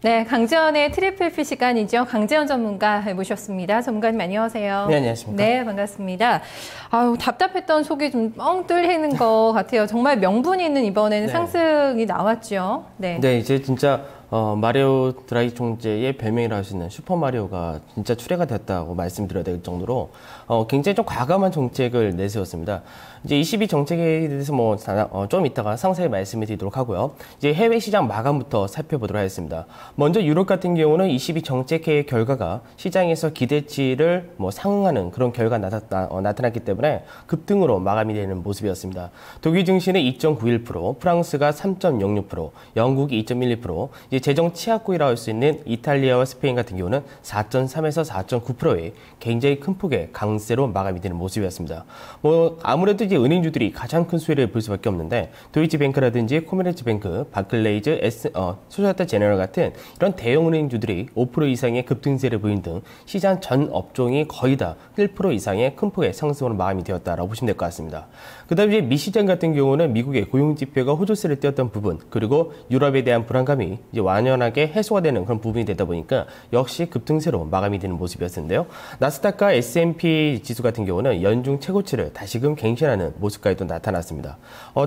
네, 강재원의 트리플 P 시간이죠. 강재원 전문가 모셨습니다. 전문가님 안녕하세요. 네, 안녕하십니까. 네, 반갑습니다. 아유, 답답했던 속이 좀 뻥 뚫리는 것 같아요. 정말 명분이 있는 이번에는 네. 상승이 나왔죠. 네. 네, 이제 진짜 마리오 드라기 총재의 별명이라 할 수 있는 슈퍼마리오가 진짜 출애가 됐다고 말씀드려야 될 정도로 굉장히 좀 과감한 정책을 내세웠습니다. 이제 22 정책에 대해서 좀 이따가 상세히 말씀을 드리도록 하고요. 이제 해외 시장 마감부터 살펴보도록 하겠습니다. 먼저 유럽 같은 경우는 22 정책의 결과가 시장에서 기대치를 상응하는 그런 결과가 나타났기 때문에 급등으로 마감이 되는 모습이었습니다. 독일 증시는 2.91%, 프랑스가 3.06%, 영국이 2.12%, 이제 재정 취약국이라고 할 수 있는 이탈리아와 스페인 같은 경우는 4.3에서 4.9%의 굉장히 큰 폭의 강세로 마감이 되는 모습이었습니다. 아무래도 이제 은행주들이 가장 큰 수혜를 볼 수밖에 없는데 도이치뱅크라든지 코메르츠뱅크, 바클레이즈, 소시에테 제너럴 같은 이런 대형 은행주들이 5% 이상의 급등세를 보인 등 시장 전 업종이 거의 다 1% 이상의 큰 폭의 상승으로 마감이 되었다라고 보시면 될 것 같습니다. 그다음에 이제 미 시장 같은 경우는 미국의 고용 지표가 호조세를 띄었던 부분, 그리고 유럽에 대한 불안감이 이제 완연하게 해소가 되는 그런 부분이 되다 보니까 역시 급등세로 마감이 되는 모습이었는데요. 나스닥과 S&P 지수 같은 경우는 연중 최고치를 다시금 갱신하는 모습까지도 나타났습니다.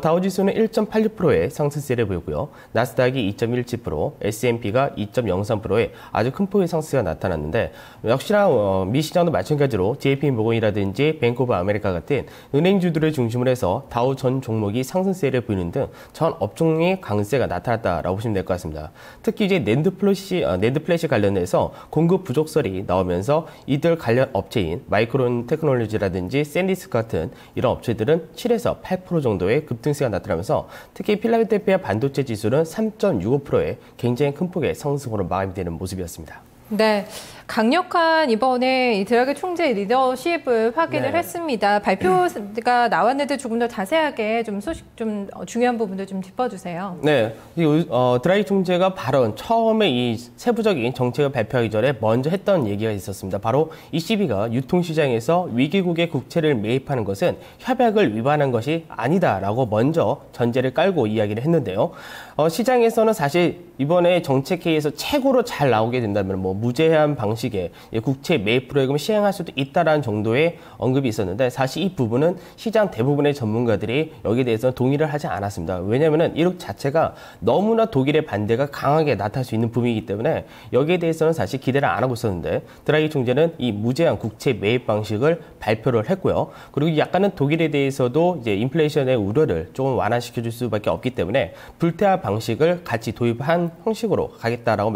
다우지수는 1.86%의 상승세를 보이고요. 나스닥이 2.17%, S&P가 2.03%의 아주 큰 폭의 상승세가 나타났는데 역시나 미 시장도 마찬가지로 JP모건이라든지 뱅크 오브 아메리카 같은 은행주들을 중심으로 해서 다우 전 종목이 상승세를 보이는 등 전 업종의 강세가 나타났다라고 보시면 될 것 같습니다. 특히 이제 낸드 플래시 관련해서 공급 부족설이 나오면서 이들 관련 업체인 마이크론 테크놀로지라든지 샌디스 같은 이런 업체들은 7에서 8% 정도의 급등세가 나타나면서 특히 필라델피아 반도체 지수는 3.65%의 굉장히 큰 폭의 상승으로 마감이 되는 모습이었습니다. 네, 강력한 이번에 이 드라기 총재의 리더십을 확인을 했습니다. 발표가 나왔는데 조금 더 자세하게 좀 중요한 부분들 좀 짚어주세요. 네, 드라기 총재가 처음에 이 세부적인 정책을 발표하기 전에 먼저 했던 얘기가 있었습니다. 바로 ECB가 유통시장에서 위기국의 국채를 매입하는 것은 협약을 위반한 것이 아니다라고 먼저 전제를 깔고 이야기를 했는데요. 시장에서는 사실 이번에 정책회의에서 최고로 잘 나오게 된다면 무제한 방식의 국채 매입 프로그램을 시행할 수도 있다라는 정도의 언급이 있었는데 사실 이 부분은 시장 대부분의 전문가들이 여기에 대해서는 동의를 하지 않았습니다. 왜냐하면 이룩 자체가 너무나 독일의 반대가 강하게 나타날 수 있는 부분이기 때문에 여기에 대해서는 사실 기대를 안 하고 있었는데 드라기 총재는 이 무제한 국채 매입 방식을 발표를 했고요. 그리고 약간은 독일에 대해서도 이제 인플레이션의 우려를 조금 완화시켜줄 수밖에 없기 때문에 불태화 방식을 같이 도입한 형식으로 가겠다라고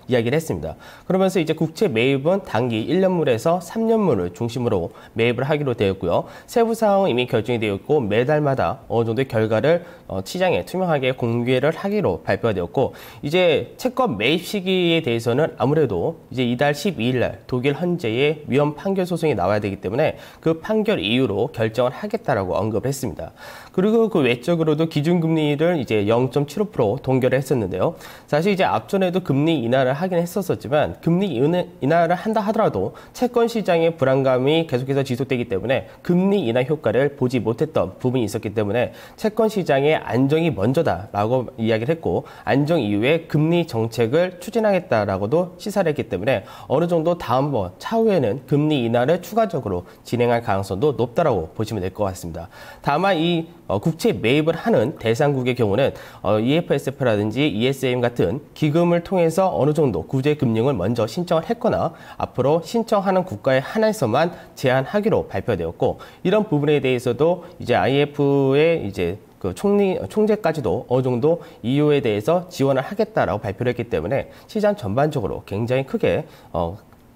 이야기를 했습니다. 그러면서 이제 국채 매입은 단기 1년물에서 3년물을 중심으로 매입을 하기로 되었고요. 세부 사항은 이미 결정이 되어 있고 매달마다 어느 정도의 결과를 시장에 투명하게 공개를 하기로 발표가 되었고 이제 채권 매입 시기에 대해서는 아무래도 이제 이달 12일 날 독일 헌재의 위헌 판결 소송이 나와야 되기 때문에 그 판결 이후로 결정을 하겠다라고 언급을 했습니다. 그리고 그 외적으로도 기준금리를 이제 0.75% 동결을 했었는데요. 사실 이제 앞전에도 금리 인하를 하긴 했었지만 금리 인하를 한다 하더라도 채권 시장의 불안감이 계속해서 지속되기 때문에 금리 인하 효과를 보지 못했던 부분이 있었기 때문에 채권 시장의 안정이 먼저다라고 이야기를 했고 안정 이후에 금리 정책을 추진하겠다라고도 시사를 했기 때문에 어느 정도 다음번 차후에는 금리 인하를 추가적으로 진행할 가능성도 높다라고 보시면 될 것 같습니다. 다만 이 국채 매입을 하는 대상국의 경우는 EFSF라든지 ESM 같은 기금을 통해서 어느 정도 구제 금융을 먼저 신청을 했거나 앞으로 신청하는 국가에 한해서만 제한하기로 발표되었고 이런 부분에 대해서도 이제 IMF의 이제 그 총재까지도 어느 정도 이유에 대해서 지원을 하겠다라고 발표를 했기 때문에 시장 전반적으로 굉장히 크게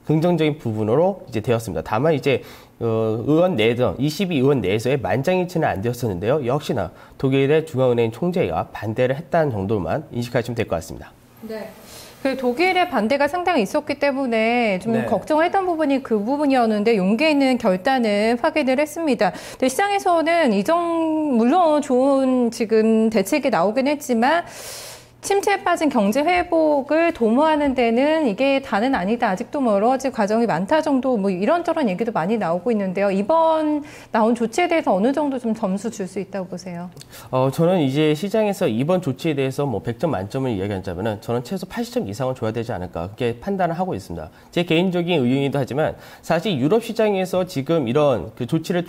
긍정적인 부분으로 이제 되었습니다. 다만 이제 의원 내에서 22의원 내에서의 만장일치는 안 되었었는데요. 역시나 독일의 중앙은행 총재가 반대를 했다는 정도만 인식하시면 될 것 같습니다. 네. 그 독일의 반대가 상당히 있었기 때문에 좀 걱정했던 부분이 그 부분이었는데 용기 있는 결단을 확인을 했습니다. 근데 시장에서는 물론 좋은 지금 대책이 나오긴 했지만 침체에 빠진 경제 회복을 도모하는 데는 이게 다는 아니다. 아직도 뭐 여러 가지 과정이 많다 정도 뭐 이런저런 얘기도 많이 나오고 있는데요. 이번 나온 조치에 대해서 어느 정도 좀 점수 줄 수 있다고 보세요? 저는 이제 시장에서 이번 조치에 대해서 뭐 100점 만점을 이야기하자면은 저는 최소 80점 이상은 줘야 되지 않을까 그렇게 판단을 하고 있습니다. 제 개인적인 의견이기도 하지만 사실 유럽 시장에서 지금 이런 그 조치를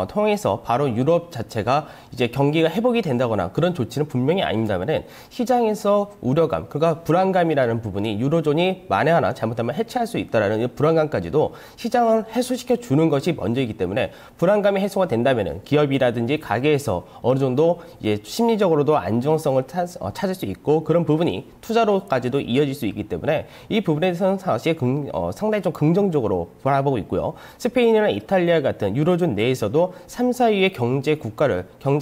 통해서 바로 유럽 자체가 이제 경기가 회복이 된다거나 그런 조치는 분명히 아닙니다만은 시장에서 우려감, 그러니까 불안감이라는 부분이 유로존이 만에 하나 잘못하면 해체할 수 있다라는 불안감까지도 시장을 해소시켜 주는 것이 먼저이기 때문에 불안감이 해소가 된다면은 기업이라든지 가게에서 어느 정도 이제 심리적으로도 안정성을 찾을 수 있고 그런 부분이 투자로까지도 이어질 수 있기 때문에 이 부분에 대해서는 사실 상당히 좀 긍정적으로 바라보고 있고요. 스페인이나 이탈리아 같은 유로존 내에서도 3, 4위의 경제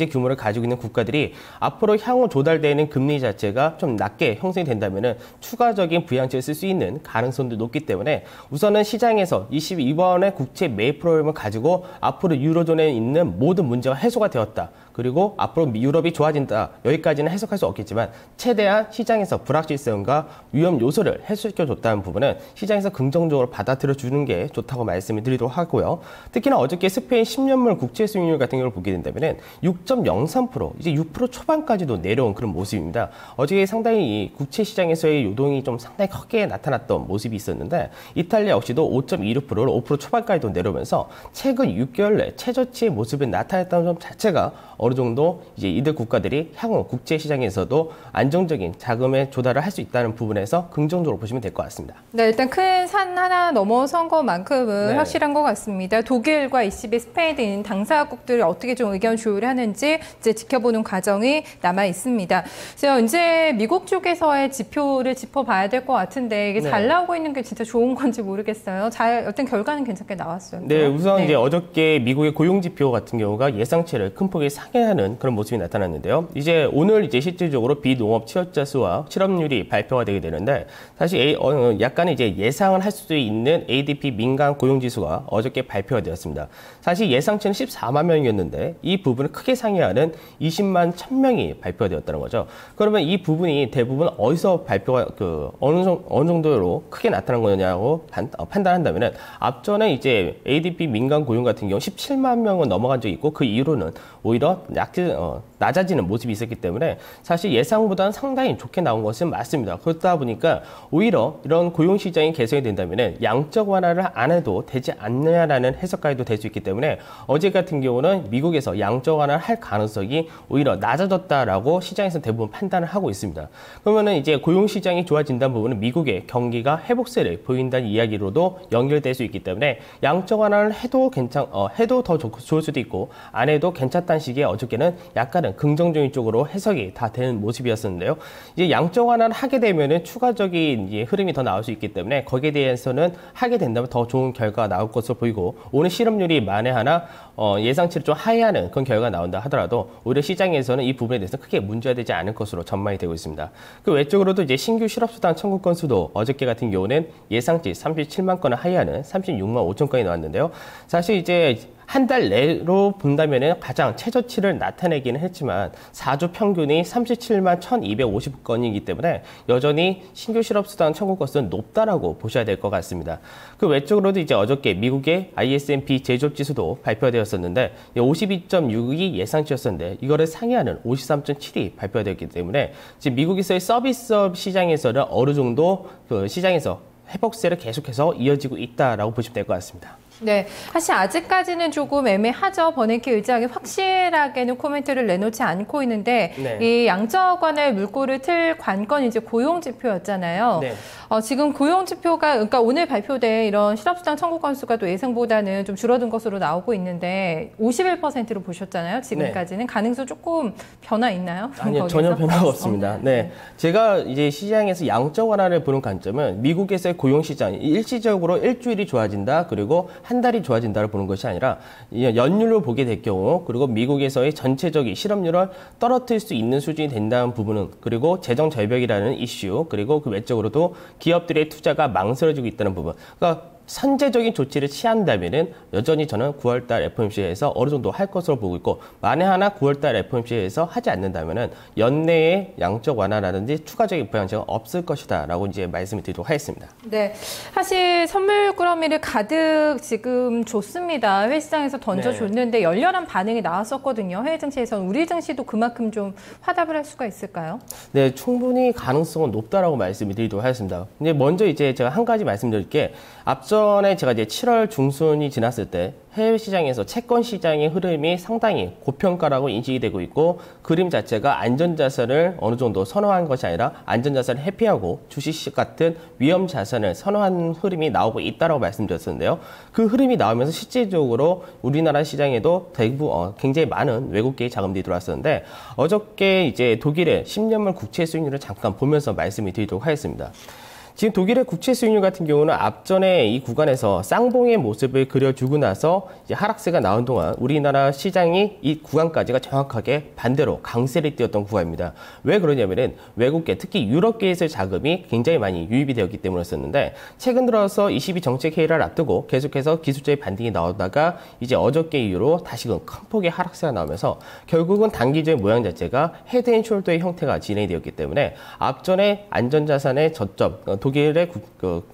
규모를 가지고 있는 국가들이 앞으로 향후 조달되는 금리 자체가 좀 낮게 형성이 된다면은 추가적인 부양책을 쓸 수 있는 가능성도 높기 때문에 우선은 시장에서 이번에 국채 매입 프로그램을 가지고 앞으로 유로존에 있는 모든 문제가 해소가 되었다. 그리고 앞으로 유럽이 좋아진다. 여기까지는 해석할 수 없겠지만 최대한 시장에서 불확실성과 위험 요소를 해소시켜줬다는 부분은 시장에서 긍정적으로 받아들여주는 게 좋다고 말씀을 드리도록 하고요. 특히나 어저께 스페인 10년물 국채 수익률 같은 경우를 보게 된다면 6.03%, 이제 6% 초반까지도 내려온 그런 모습입니다. 어저께 상당히 이 국채 시장에서의 요동이 좀 상당히 크게 나타났던 모습이 있었는데 이탈리아 역시도 5.26%를 5% 초반까지도 내려오면서 최근 6개월 내 최저치의 모습이 나타났다는 점 자체가 어느 정도 이제 이들 국가들이 향후 국제 시장에서도 안정적인 자금의 조달을 할 수 있다는 부분에서 긍정적으로 보시면 될 것 같습니다. 네, 일단 큰 산 하나 넘어선 것만큼은 네. 확실한 것 같습니다. 독일과 ECB, 스페인 등 당사국들이 어떻게 좀 의견 조율을 하는지 이제 지켜보는 과정이 남아 있습니다. 그래서 이제 미국 쪽에서의 지표를 짚어봐야 될 것 같은데 이게 잘 나오고 있는 게 진짜 좋은 건지 모르겠어요. 어떤 결과는 괜찮게 나왔어요. 네, 우선 이제 어저께 미국의 고용 지표 같은 경우가 예상치를 큰 폭의 상회하는 그런 모습이 나타났는데요. 이제 오늘 이제 실질적으로 비농업 취업자 수와 실업률이 발표가 되게 되는데 사실 약간의 이제 예상을 할 수도 있는 ADP 민간 고용 지수가 어저께 발표가 되었습니다. 사실 예상치는 14만 명이었는데 이 부분을 크게 상회하는 20만 1,000명이 발표가 되었다는 거죠. 그러면 이 부분이 대부분 어디서 발표가 어느 정도로 크게 나타난 거냐고 판단한다면은 앞전에 이제 ADP 민간 고용 같은 경우 17만 명은 넘어간 적이 있고 그 이후로는 오히려 낮아지는 모습이 있었기 때문에 사실 예상보다는 상당히 좋게 나온 것은 맞습니다. 그렇다 보니까 오히려 이런 고용 시장이 개선이 된다면 양적 완화를 안 해도 되지 않느냐라는 해석까지도 될 수 있기 때문에 어제 같은 경우는 미국에서 양적 완화를 할 가능성이 오히려 낮아졌다라고 시장에서 대부분 판단을 하고 있습니다. 그러면은 이제 고용 시장이 좋아진다는 부분은 미국의 경기가 회복세를 보인다는 이야기로도 연결될 수 있기 때문에 양적 완화를 해도 해도 더 좋을 수도 있고 안 해도 괜찮다는 식의 어저께는 약간은 긍정적인 쪽으로 해석이 다 되는 모습이었었는데요. 이제 양적 완화를 하게 되면은 추가적인 이제 흐름이 더 나올 수 있기 때문에 거기에 대해서는 하게 된다면 더 좋은 결과가 나올 것으로 보이고 오늘 실업률이 만에 하나 예상치를 좀 하회하는 그런 결과가 나온다 하더라도 오히려 시장에서는 이 부분에 대해서 크게 문제가 되지 않을 것으로 전망이 되고 있습니다. 그 외적으로도 이제 신규 실업수당 청구 건수도 어저께 같은 경우는 예상치 37만 건을 하회하는 36만 5천 건이 나왔는데요. 사실 이제 한 달 내로 본다면 가장 최저치를 나타내기는 했지만 4주 평균이 37만 1,250건이기 때문에 여전히 신규 실업수당 청구 건수는 높다라고 보셔야 될 것 같습니다. 그 외적으로도 이제 어저께 미국의 ISM-P 제조업지수도 발표되었었는데 52.6이 예상치였었는데 이거를 상회하는 53.7이 발표되었기 때문에 지금 미국에서의 서비스업 시장에서는 어느 정도 그 시장에서 회복세를 계속해서 이어지고 있다라고 보시면 될 것 같습니다. 네, 사실 아직까지는 조금 애매하죠. 버냉키 의장이 확실하게는 코멘트를 내놓지 않고 있는데 네. 이 양적 완화의 물꼬를 틀 관건이 이제 고용 지표였잖아요. 네. 지금 고용 지표가 그러니까 오늘 발표된 이런 실업수당 청구 건수가 또 예상보다는 좀 줄어든 것으로 나오고 있는데 51%로 보셨잖아요. 지금까지는 가능성 조금 변화 있나요? 아니요, 거기서? 전혀 변화가 없습니다. 네, 제가 이제 시장에서 양적 완화를 보는 관점은 미국에서의 고용 시장이 일시적으로 일주일이 좋아진다 그리고 한 달이 좋아진다를 보는 것이 아니라 연율로 보게 될 경우 그리고 미국에서의 전체적인 실업률을 떨어뜨릴 수 있는 수준이 된다는 부분은 그리고 재정 절벽이라는 이슈 그리고 그 외적으로도 기업들의 투자가 망설여지고 있다는 부분. 그러니까 선제적인 조치를 취한다면은 여전히 저는 9월달 FOMC에서 어느 정도 할 것으로 보고 있고, 만에 하나 9월달 FOMC에서 하지 않는다면은 연내에 양적 완화라든지 추가적인 부양책은 없을 것이다라고 이제 말씀을 드리도록 하겠습니다. 네, 사실 선물 꾸러미를 가득 지금 줬습니다. 해외 시장에서 던져줬는데 열렬한 반응이 나왔었거든요. 해외 증시에서는 우리 증시도 그만큼 좀 화답을 할 수가 있을까요? 네, 충분히 가능성은 높다라고 말씀을 드리도록 하겠습니다. 근데 먼저 이제 제가 한 가지 말씀드릴 게, 앞전에 제가 이제 7월 중순이 지났을 때 해외 시장에서 채권 시장의 흐름이 상당히 고평가라고 인식이 되고 있고, 그림 자체가 안전자산을 어느 정도 선호한 것이 아니라 안전자산을 회피하고 주식 같은 위험 자산을 선호한 흐름이 나오고 있다라고 말씀드렸었는데요. 그 흐름이 나오면서 실질적으로 우리나라 시장에도 대부분 굉장히 많은 외국계의 자금들이 들어왔었는데, 어저께 이제 독일의 10년물 국채 수익률을 잠깐 보면서 말씀을 드리도록 하겠습니다. 지금 독일의 국채 수익률 같은 경우는 앞전에 이 구간에서 쌍봉의 모습을 그려주고 나서 이제 하락세가 나온 동안 우리나라 시장이 이 구간까지가 정확하게 반대로 강세를 띄었던 구간입니다. 왜 그러냐면은 외국계, 특히 유럽계에서의 자금이 굉장히 많이 유입이 되었기 때문이었었는데, 최근 들어서 ECB 정책 회의를 앞두고 계속해서 기술적인 반등이 나오다가 이제 어저께 이후로 다시금 큰 폭의 하락세가 나오면서 결국은 단기적인 모양 자체가 헤드앤숄더의 형태가 진행이 되었기 때문에 앞전에 안전자산의 저점, 독일의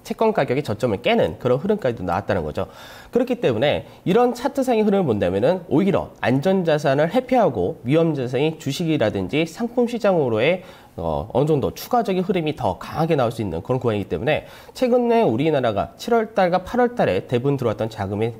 채권 가격의 저점을 깨는 그런 흐름까지도 나왔다는 거죠. 그렇기 때문에 이런 차트상의 흐름을 본다면은 오히려 안전자산을 회피하고 위험자산이 주식이라든지 상품 시장으로의 어느 정도 추가적인 흐름이 더 강하게 나올 수 있는 그런 구간이기 때문에, 최근에 우리나라가 7월달과 8월달에 대부분 들어왔던 자금의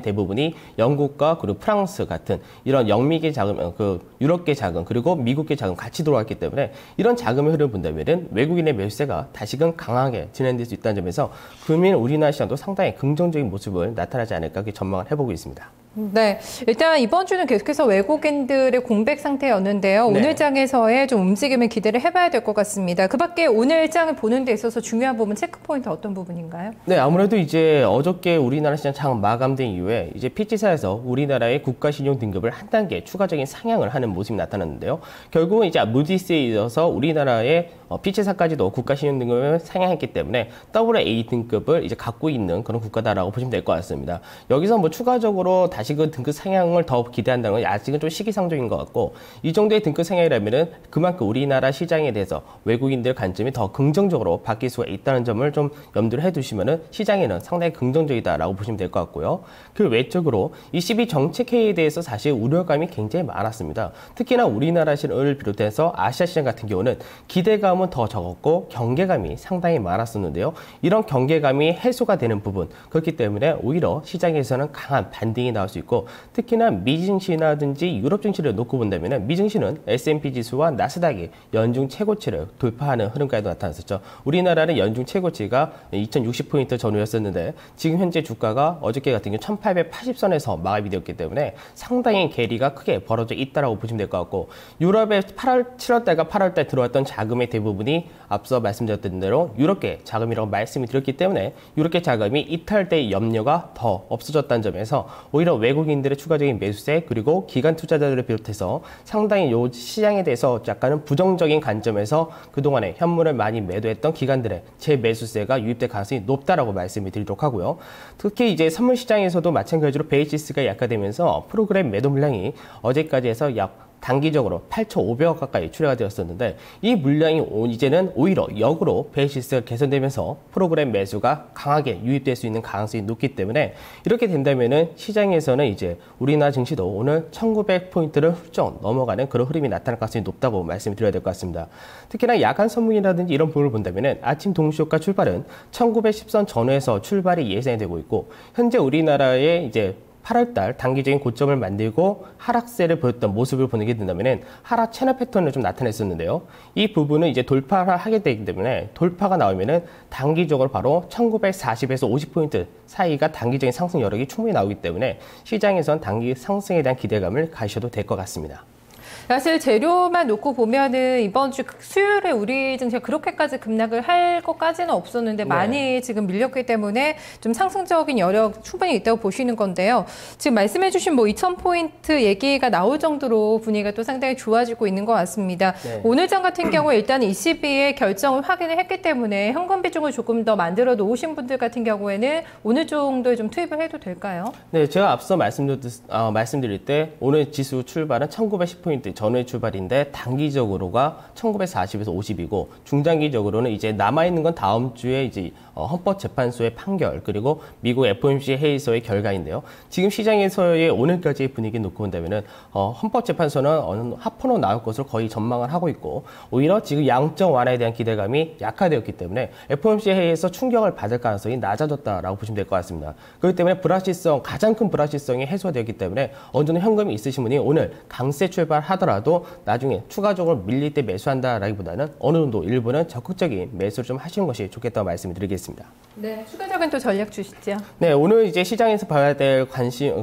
대부분이 영국과 그리고 프랑스 같은 이런 영미계 자금, 유럽계 자금 그리고 미국계 자금 같이 들어왔기 때문에, 이런 자금의 흐름을 본다면은 외국인의 매수세가 다시금 강하게 진행될 수 있다는 점에서 금일 우리나라 시장도 상당히 긍정적인 모습을 나타나지 않을까 그렇게 전망을 해보고 있습니다. 네, 일단 이번 주는 계속해서 외국인들의 공백 상태였는데요. 네. 오늘 장에서의 좀 움직임을 기대를 해봐야 될 것 같습니다. 그 밖에 오늘 장을 보는 데 있어서 중요한 부분, 체크포인트 어떤 부분인가요? 네, 아무래도 이제 어저께 우리나라 시장 장 마감된 이후에 이제 피치사에서 우리나라의 국가 신용 등급을 한 단계 추가적인 상향을 하는 모습이 나타났는데요. 결국은 이제 무디스에 이어서 우리나라의 피치사까지도 국가 신용 등급을 상향했기 때문에 AA 등급을 이제 갖고 있는 그런 국가다라고 보시면 될 것 같습니다. 여기서 뭐 추가적으로 다시금 등급 상향을 더 기대한다는 건 아직은 좀 시기상조인 것 같고, 이 정도의 등급 상향이라면은 그만큼 우리나라 시장에 대해서 외국인들 관점이 더 긍정적으로 바뀔 수가 있다는 점을 좀 염두를 해두시면은 시장에는 상당히 긍정적이다라고 보시면 될 것 같고요. 그 외적으로 ECB 정책회의에 대해서 사실 우려감이 굉장히 많았습니다. 특히나 우리나라 시장을 비롯해서 아시아 시장 같은 경우는 기대감은 더 적었고 경계감이 상당히 많았었는데요. 이런 경계감이 해소가 되는 부분, 그렇기 때문에 오히려 시장에서는 강한 반등이 나올 수 있고, 특히나 미증시라든지 유럽 증시를 놓고 본다면 미증시는 S&P 지수와 나스닥이 연중 최고치를 돌파하는 흐름까지도 나타났었죠. 우리나라는 연중 최고치가 2060포인트 전후였었는데 지금 현재 주가가 어저께 같은 경우 1880선에서 마감이 되었기 때문에 상당히 괴리가 크게 벌어져 있다고 보시면 될 것 같고, 유럽의 7월달과 8월달 들어왔던 자금의 대부분이 앞서 말씀드렸던 대로 유럽계 자금이라고 말씀을 드렸기 때문에 유럽계 자금이 이탈될 염려가 더 없어졌다는 점에서 오히려 외국인들의 추가적인 매수세 그리고 기관 투자자들을 비롯해서 상당히 이 시장에 대해서 약간은 부정적인 관점에서 그동안에 현물을 많이 매도했던 기관들의 재매수세가 유입될 가능성이 높다라고 말씀을 드리도록 하고요. 특히 이제 선물 시장에서도 마찬가지로 베이시스가 약화되면서 프로그램 매도 물량이 어제까지 해서 약 단기적으로 8,500억 가까이 출하가 되었었는데, 이 물량이 이제는 오히려 역으로 베이시스가 개선되면서 프로그램 매수가 강하게 유입될 수 있는 가능성이 높기 때문에, 이렇게 된다면은 시장에서는 이제 우리나라 증시도 오늘 1900포인트를 훌쩍 넘어가는 그런 흐름이 나타날 가능성이 높다고 말씀을 드려야 될 것 같습니다. 특히나 야간 선물이라든지 이런 부분을 본다면은 아침 동시효과 출발은 1910선 전후에서 출발이 예상이 되고 있고, 현재 우리나라의 이제 8월달 단기적인 고점을 만들고 하락세를 보였던 모습을 보게 된다면 하락 채널 패턴을 좀 나타냈었는데요. 이 부분은 이제 돌파를 하게 되기 때문에 돌파가 나오면은 단기적으로 바로 1940에서 50포인트 사이가 단기적인 상승 여력이 충분히 나오기 때문에 시장에선 단기 상승에 대한 기대감을 가셔도 될 것 같습니다. 사실 재료만 놓고 보면은 이번 주 수요일에 우리 증시가 그렇게까지 급락을 할 것까지는 없었는데 많이 지금 밀렸기 때문에 좀 상승적인 여력 충분히 있다고 보시는 건데요. 지금 말씀해주신 뭐 2,000포인트 얘기가 나올 정도로 분위기가 또 상당히 좋아지고 있는 것 같습니다. 오늘 장 같은 경우에 일단 ECB의 결정을 확인을 했기 때문에 현금 비중을 조금 더 만들어 놓으신 분들 같은 경우에는 어느 정도에 좀 투입을 해도 될까요? 네, 제가 앞서 말씀드릴 때 오늘 지수 출발은 1910포인트 전후의 출발인데 단기적으로가 1940에서 50이고 중장기적으로는 이제 남아있는 건 다음 주에 이제 헌법재판소의 판결 그리고 미국 FOMC 회의소의 결과인데요. 지금 시장에서의 오늘까지의 분위기 놓고 본다면은 헌법재판소는 어느 합헌으로 나올 것으로 거의 전망을 하고 있고 오히려 지금 양적 완화에 대한 기대감이 약화되었기 때문에 FOMC 회의에서 충격을 받을 가능성이 낮아졌다라고 보시면 될 것 같습니다. 그렇기 때문에 가장 큰 불확실성이 해소되었기 때문에 어느 정도 현금이 있으신 분이 오늘 강세 출발하더라도 나중에 추가적으로 밀릴 때 매수한다라기보다는 어느 정도 일부는 적극적인 매수를 좀 하시는 것이 좋겠다고 말씀드리겠습니다. 네, 추가적인 또 전략 주시죠. 네, 오늘 이제 시장에서 봐야 될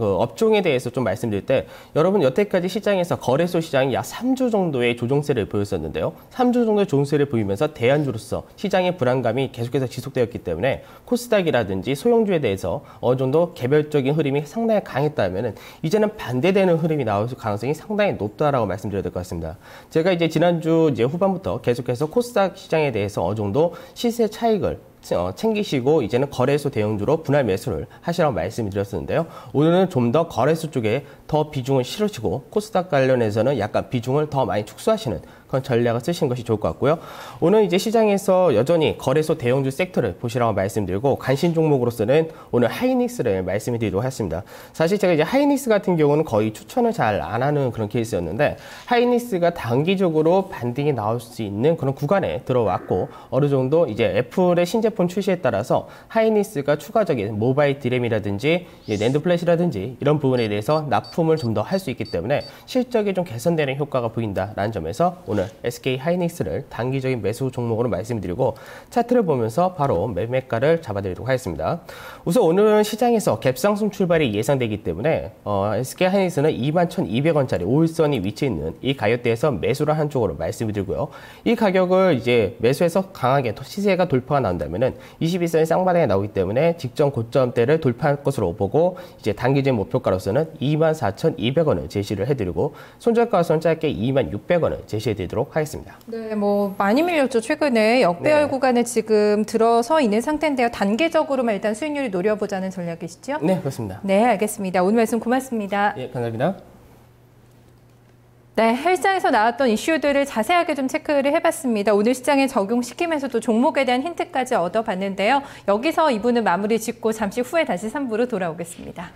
업종에 대해서 좀 말씀드릴 때 여러분 여태까지 시장에서 거래소 시장이 약 3주 정도의 조정세를 보였었는데요. 3주 정도의 조정세를 보이면서 대안주로서 시장의 불안감이 계속해서 지속되었기 때문에 코스닥이라든지 소형주에 대해서 어느 정도 개별적인 흐름이 상당히 강했다면은 이제는 반대되는 흐름이 나올 가능성이 상당히 높다라고 말씀드려야 될 것 같습니다. 제가 이제 지난주 후반부터 계속해서 코스닥 시장에 대해서 어느 정도 시세 차익을 챙기시고 이제는 거래소 대형주로 분할 매수를 하시라고 말씀을 드렸었는데요. 오늘은 좀 더 거래소 쪽에 더 비중을 실으시고 코스닥 관련해서는 약간 비중을 더 많이 축소하시는 그런 전략을 쓰시는 것이 좋을 것 같고요. 오늘 이제 시장에서 여전히 거래소 대형주 섹터를 보시라고 말씀드리고 관심 종목으로서는 오늘 하이닉스를 말씀을 드리도록 하겠습니다. 사실 제가 이제 하이닉스 같은 경우는 거의 추천을 잘 안 하는 그런 케이스였는데 하이닉스가 단기적으로 반등이 나올 수 있는 그런 구간에 들어왔고 어느 정도 이제 애플의 신제품 출시에 따라서 하이닉스가 추가적인 모바일 디램이라든지 낸드 플래시라든지 이런 부분에 대해서 납품을 좀 더 할 수 있기 때문에 실적이 좀 개선되는 효과가 보인다라는 점에서 오늘 SK 하이닉스를 단기적인 매수 종목으로 말씀드리고 차트를 보면서 바로 매매가를 잡아드리도록 하겠습니다. 우선 오늘은 시장에서 갭상승 출발이 예상되기 때문에 SK 하이닉스는 21,200원짜리 5일선이 위치해 있는 이 가격대에서 매수를 한 쪽으로 말씀드리고요. 이 가격을 이제 매수해서 강하게 시세가 돌파가 나온다면은 21선이 쌍바닥에 나오기 때문에 직전 고점대를 돌파할 것으로 보고 이제 단기적인 목표가로서는 24,200원을 제시를 해드리고 손절가로서는 짧게 26,600원을 제시해드리도록 하겠습니다. 네, 뭐 많이 밀렸죠. 최근에 역배열 구간에 지금 들어서 있는 상태인데요. 단계적으로만 일단 수익률이 노려보자는 전략이시죠? 네, 그렇습니다. 네, 알겠습니다. 오늘 말씀 고맙습니다. 예, 감사합니다. 네, 헬스장에서 나왔던 이슈들을 자세하게 좀 체크를 해봤습니다. 오늘 시장에 적용시키면서도 종목에 대한 힌트까지 얻어봤는데요. 여기서 2부는 마무리 짓고 잠시 후에 다시 3부로 돌아오겠습니다.